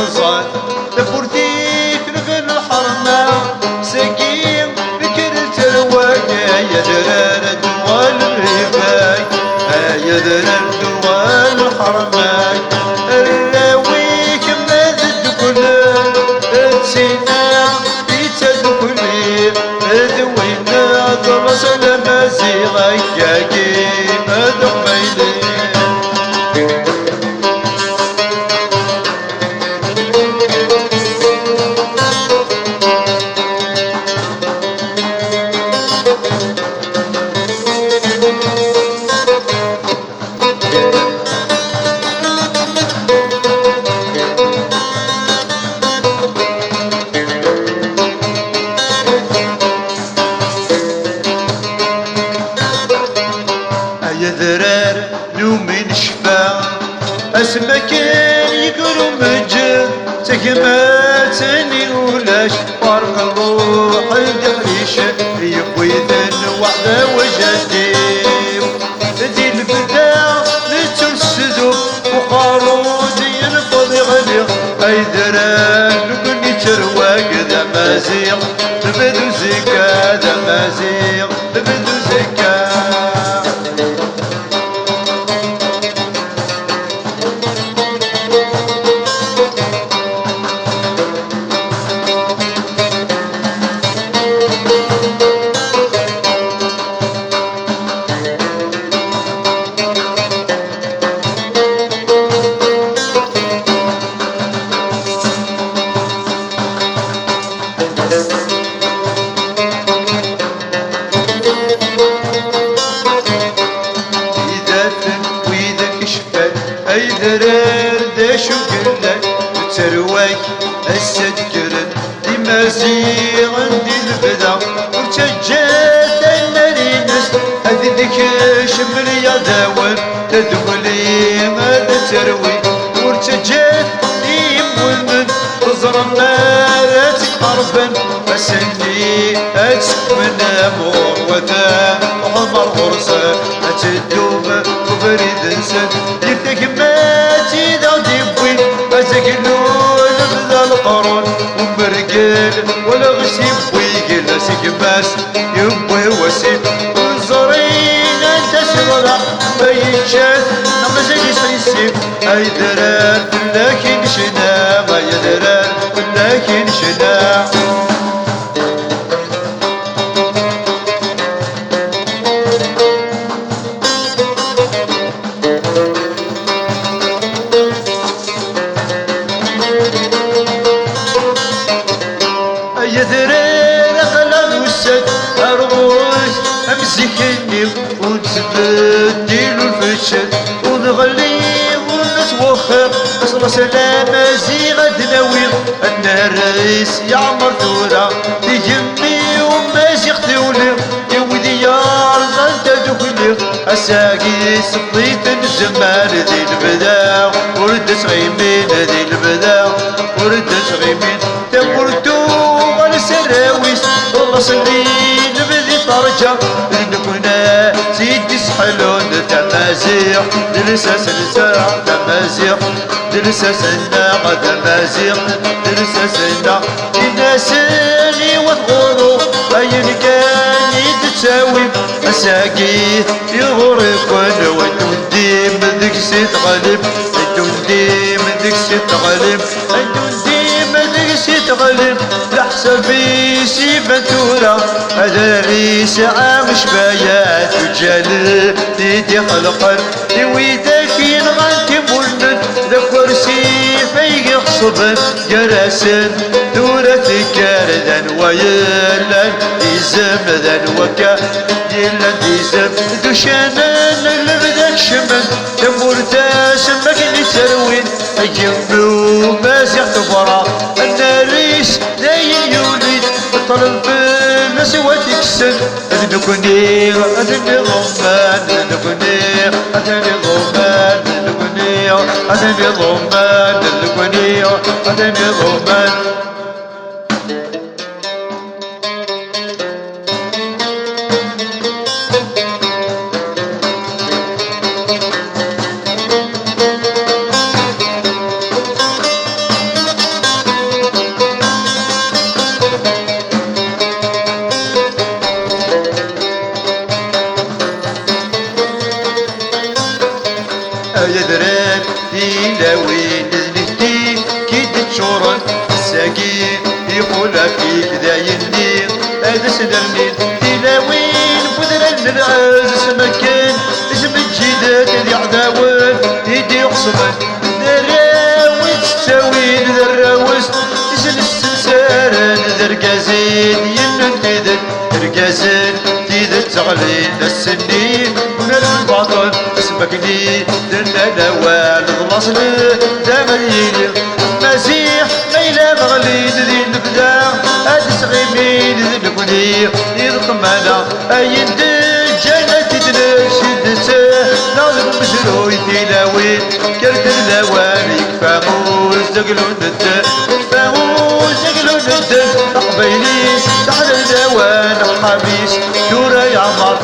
الصاد تفورتيك نغن الحرمة ساقيم بكرة الواقع يا درار الدوال الريفاي يا درار الدوال الحرماي الراويك ماذد كل تسينا بيتد كل دوينا درس لمزيغك يا كيم دقيلي يا درار نومي نشفى اسمك يقولوا مجد تكماتني ولاش فرق الروح الدهريش يقويدن وحده وجدي دي البداع لترسدو وقارود ينفض غليغ اي درار نقولي ترواق ذا مازيغ بدو زكا ذا مازيغ بدو زكا اي درار داشو قلك ترواك السكرن دي مازيغ عندي البدا وتجات المرينس هذي ديك شمر يا داول تدولي ما تروي ورتجات لي مولد تزرم مالتك قربا فسني اتسكن امور وذا عمر غرسه اتدوب وبريد انسان ديرتك ماتي ذا ديبوي ازقلول بذا القرون ومرقل ولا غسيب ويقل سيقباس يبوي وسيب وزرين انت شغلة بيتشات نمزق يسيب اي درار لكن شنا ما يدرار لكن شنا يا درير خلال وسد أرغوش أمسكني ونتبدل الفشل ونغلي ونتوخر أصل سلامة زيغة دناوي النهريس يعمر ثورة يجمي وما يختولي يودي يار غلطة دخلي أساقي سطيت الزمان ذي البدا ورد صغيمين ذي البدا ورد صغيمين تمرتو سراويس والله صلين بذي طرجة لنكونا سيدي سحلون تمازيغ للساس الزرع تمازيغ للساس الناقة تمازيغ للساس الناقة الناساني والغورو أين كان يتساوي مساقيه يغرقون وتندي من ذيك سيت غالب تندي من ذيك سيت غالب تغلب لحسابي سيفاتورة هذا الريس عامش بايات وجال ديدي خلقا ويداك ينغانتي مولد ذا كرسي فيق صبن جراسن دورة كاردن ويلان ديزم ذن وكا يلان ديزم دوشانا نغلب شمن تمور تاس مكني تروين يمو مازيغ تفرا الناريس داين يوليد طلب الناس وتكسن نكوني أدني ضمان نكوني أدني ضمان نكوني أدني ضمان نكوني أدني ضمان الدار تلاوين نزلتي كي تشورن الساقين يقول فيك دايني هذا سدرني تلاوين بدر العز سمكان اسم الجداد اللي عداون يدي يقصمن دراويت تساوين دراوست اسم السنسار درقازين ينن رقازين تيدت تغلين السنين ونال الباطل اسمك لي درنا نوال خلصنا دامين مسيح ميلا مغلين ذي البدا هاد سغيمين ذي البني يضمنا اين جنة تنشد ناظر مشروي تلاوين كرت اللوان يكفاموز دقلون الدن فاموز دقلون الدن تقبيلي تحت الدوان الخميس دورة يا عمر